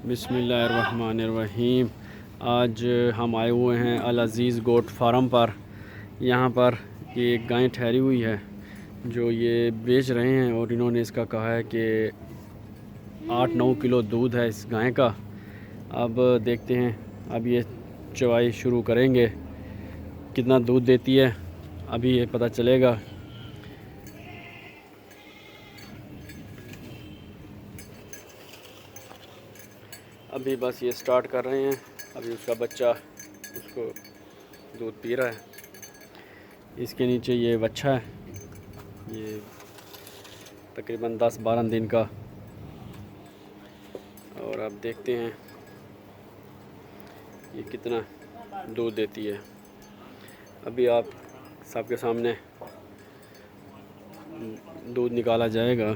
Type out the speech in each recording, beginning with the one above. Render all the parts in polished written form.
बिस्मिल्लाहिर्रहमानिर्रहीम। आज हम आए हुए हैं अल अज़ीज़ गोट फार्म पर। यहाँ पर ये एक गाय ठहरी हुई है जो ये बेच रहे हैं और इन्होंने इसका कहा है कि 8-9 किलो दूध है इस गाय का। अब देखते हैं, अब ये चवाई शुरू करेंगे, कितना दूध देती है अभी ये पता चलेगा। अभी बस ये स्टार्ट कर रहे हैं। अभी उसका बच्चा उसको दूध पी रहा है। इसके नीचे ये बच्चा है, ये तकरीबन 10-12 दिन का। और अब देखते हैं ये कितना दूध देती है। अभी आप सबके सामने दूध निकाला जाएगा।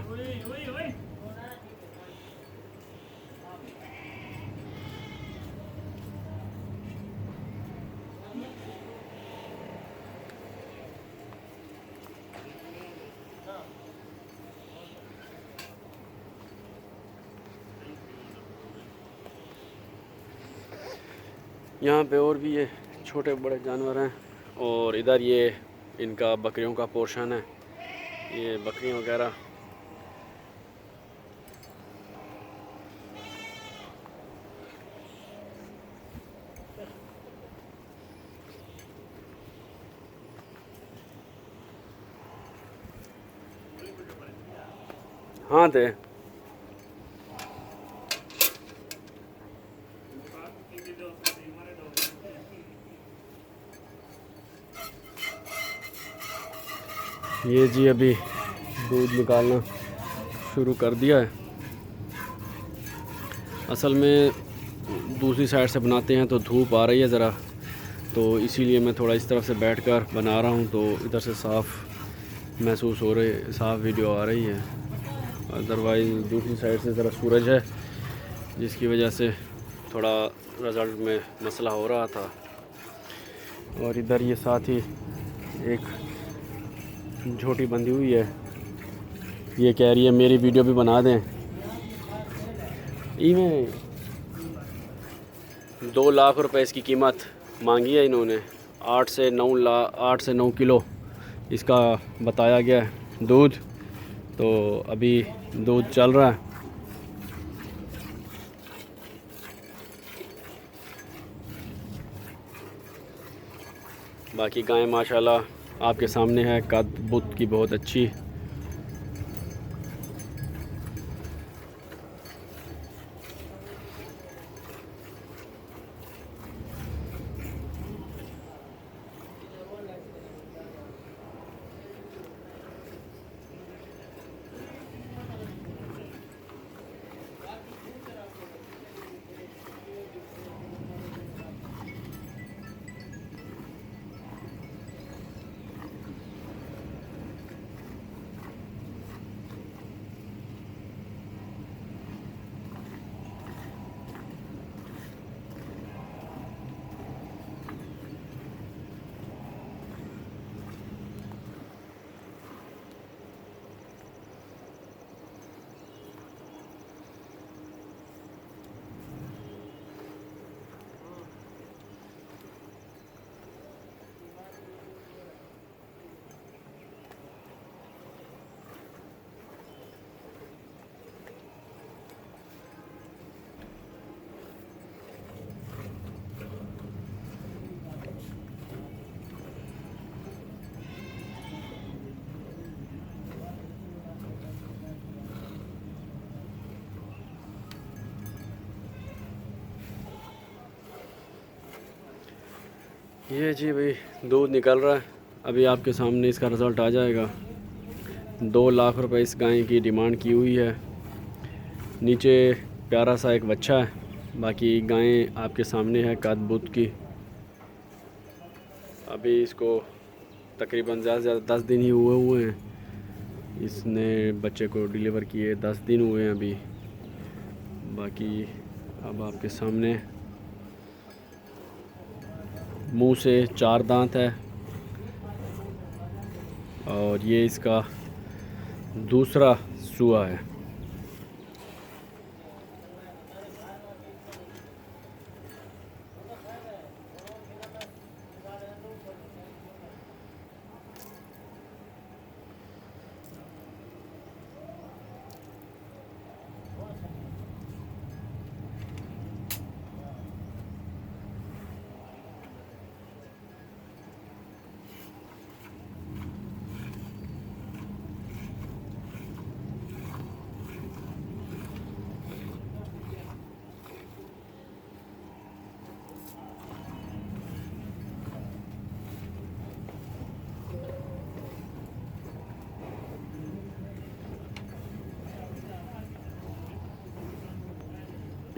यहाँ पे और भी ये छोटे बड़े जानवर हैं और इधर ये इनका बकरियों का पोर्शन है, ये बकरियाँ वगैरह। हाँ थे ये जी अभी दूध निकालना शुरू कर दिया है। असल में दूसरी साइड से बनाते हैं तो धूप आ रही है ज़रा, तो इसीलिए मैं थोड़ा इस तरफ से बैठकर बना रहा हूँ, तो इधर से साफ़ महसूस हो रही, साफ़ वीडियो आ रही है। अदरवाइज़ दूसरी साइड से ज़रा सूरज है जिसकी वजह से थोड़ा रिज़ल्ट में मसला हो रहा था। और इधर ये साथ ही एक झोटी बंधी हुई है, ये कह रही है मेरी वीडियो भी बना दें। इन्हें 2 लाख रुपए इसकी कीमत मांगी है इन्होंने। 8 से 9 किलो इसका बताया गया है दूध। तो अभी दूध चल रहा है। बाकी गाय माशाल्लाह आपके सामने है, कद बुत की बहुत अच्छी। ये जी भाई दूध निकल रहा है। अभी आपके सामने इसका रिज़ल्ट आ जाएगा। 2 लाख रुपए इस गाय की डिमांड की हुई है। नीचे प्यारा सा एक बच्चा है, बाकी गाय आपके सामने है कद बुत की। अभी इसको तकरीबन ज़्यादा से ज़्यादा 10 दिन ही हुए हैं। इसने बच्चे को डिलीवर किए 10 दिन हुए हैं अभी। बाकी अब आपके सामने मुंह से 4 दांत है और ये इसका दूसरा सूआ है।